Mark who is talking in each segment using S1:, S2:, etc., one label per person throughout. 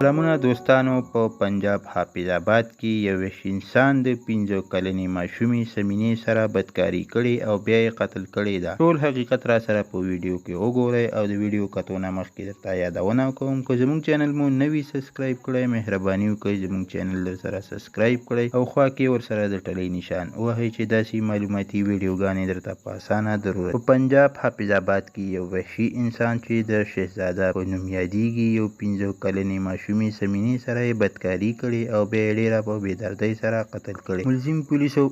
S1: سلامونه دوستانو. په پنجاب حافظ آباد کې یو وحشي انسان د 15 کلنې ماشومې سمینې سره بدکاري کړې او بیا یې قتل کړې ده. ټول حقیقت را سره په ویډیو کې وګورئ او د ویډیو کتو نه مخکې درته یادونه کوم که زموږ چینل مو نوي سبسکرایب کړئ مهرباني وکړئ زموږ چینل درسره سبسکرایب کړئ او خوا کې ورسره د ټلۍ نشان ووهئ چې داسې معلوماتي ویډیوګانې درته په اسانه ضرورت. په پنجاب حافظ آباد کې یو وحشي انسان چې د شهزاده په نوم یادیږي یو 15 کلنې ماشومې سمینې سره یې بدکاري کړې او بیا یې ډېره په بېدردۍ سره قتل کړې.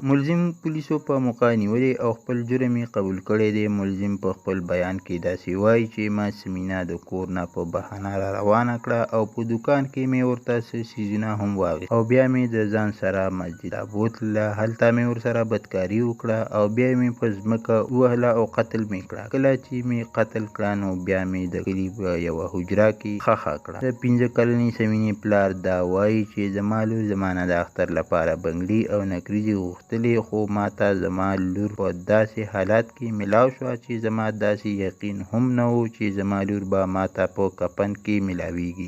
S1: ملزم پولیسو په موقع نیولې او خپل جرم یې قبول کړی دی. ملزم په خپل بیان کې داسې وایي چې ما سمینه د کور نه په بهانه را روانه کړه او په دوکان کې مې ورته څه څیزونه هم واخیست او بیا مې د ځان سره مسجد بوتله. هلته مې ورسره بدکاري وکړه او بیا مې په ځمکه ووهله او قتل مې کړه. کله چې مې قتل کړه نو بیا مې د کلي په یوه حجره کې ښخه کړه. د 15 کلنې سمینې پلار دا وایي چې زما لور زما نه د اختر لپاره بنګړي او نکریزې غوښتلې خو ماته زما لور په داسې حالات کې ملاو شوه چې زما داسې یقین هم نه و چې زما لور به ماته په کفن کې ملاویږي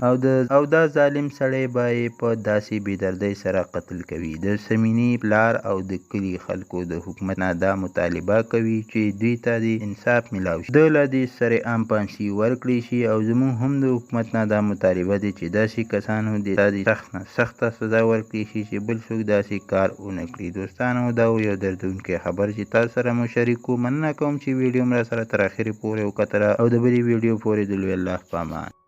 S1: او دا ظالم سړی به یې په داسې بېدردۍ سره قتل کوي. د سمینې پلار او د کلي خلکو د حکومت نه دا مطالبه کوي چې دوی ته د انصاف ملاو شي، د له دې سره عام پانسي ورکړي شي او زموږ هم د حکومت نه دا مطالبه ده چې داسې کسانو د سخت نه سخته سزا ورکړي شي چې بل څوک داسې کار ونه کړي. دوستانو دا یو دردونکی خبر چې تاسو سره مو شریک کوم. مننه کوم چې ویډیو مې را سره تر اخره پورې وکتله او د بلې ویډیو پورې د لوی الله په امان.